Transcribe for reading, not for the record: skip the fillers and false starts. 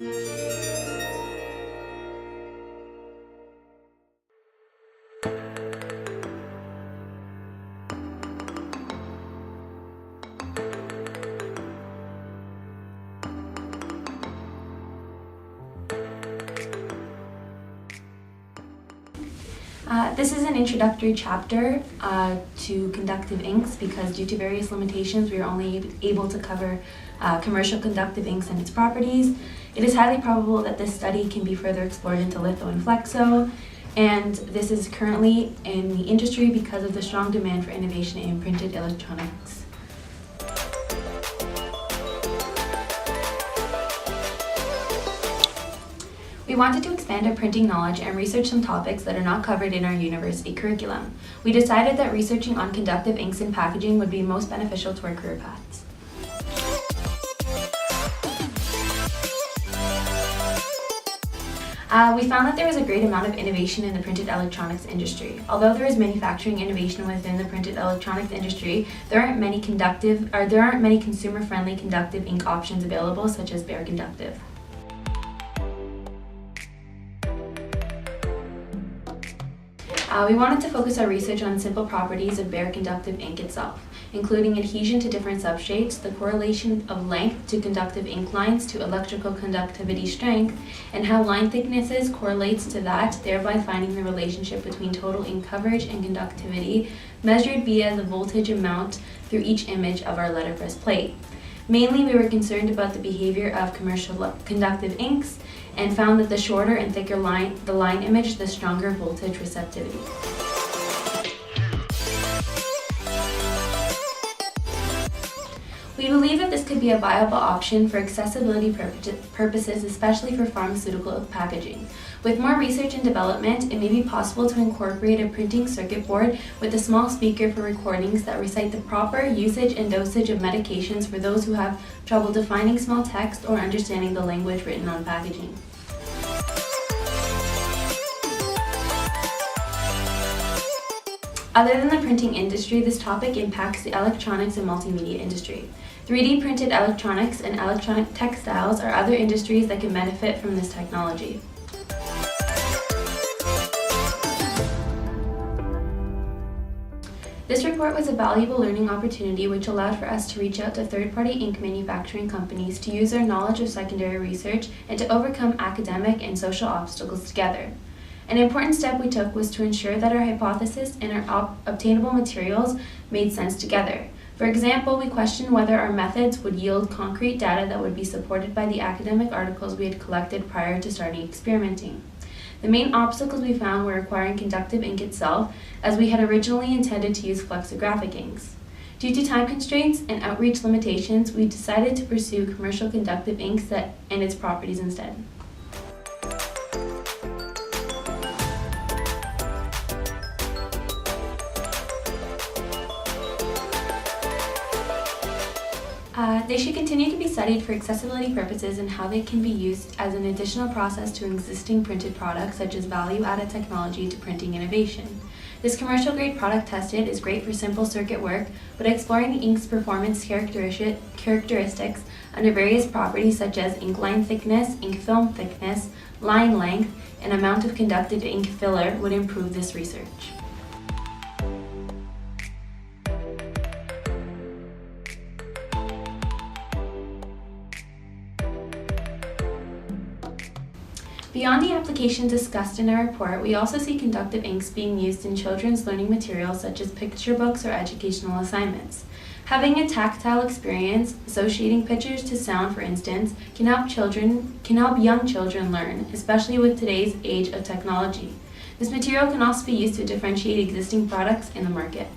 This is an introductory chapter to conductive inks because due to various limitations we are only able to cover commercial conductive inks and its properties. It is highly probable that this study can be further explored into litho and flexo, and this is currently in the industry because of the strong demand for innovation in printed electronics. We wanted to expand our printing knowledge and research some topics that are not covered in our university curriculum. We decided that researching on conductive inks and packaging would be most beneficial to our career paths. We found that there was a great amount of innovation in the printed electronics industry. Although there is manufacturing innovation within the printed electronics industry, there aren't many consumer-friendly conductive ink options available, such as bare conductive. We wanted to focus our research on simple properties of bare conductive ink itself, including adhesion to different substrates, the correlation of length to conductive ink lines to electrical conductivity strength, and how line thicknesses correlates to that, thereby finding the relationship between total ink coverage and conductivity, measured via the voltage amount through each image of our letterpress plate. Mainly, we were concerned about the behavior of commercial conductive inks and found that the shorter and thicker the line image, the stronger voltage receptivity. We believe that this could be a viable option for accessibility purposes, especially for pharmaceutical packaging. With more research and development, it may be possible to incorporate a printing circuit board with a small speaker for recordings that recite the proper usage and dosage of medications for those who have trouble defining small text or understanding the language written on packaging. Other than the printing industry, this topic impacts the electronics and multimedia industry. 3D printed electronics and electronic textiles are other industries that can benefit from this technology. This report was a valuable learning opportunity which allowed for us to reach out to third-party ink manufacturing companies to use their knowledge of secondary research and to overcome academic and social obstacles together. An important step we took was to ensure that our hypothesis and our obtainable materials made sense together. For example, we questioned whether our methods would yield concrete data that would be supported by the academic articles we had collected prior to starting experimenting. The main obstacles we found were acquiring conductive ink itself, as we had originally intended to use flexographic inks. Due to time constraints and outreach limitations, we decided to pursue commercial conductive inks and its properties instead. They should continue to be studied for accessibility purposes and how they can be used as an additional process to existing printed products, such as value-added technology to printing innovation. This commercial-grade product tested is great for simple circuit work, but exploring the ink's performance characteristics under various properties such as ink line thickness, ink film thickness, line length, and amount of conductive ink filler would improve this research. Beyond the applications discussed in our report, we also see conductive inks being used in children's learning materials such as picture books or educational assignments. Having a tactile experience, associating pictures to sound, for instance, can help young children learn, especially with today's age of technology. This material can also be used to differentiate existing products in the market.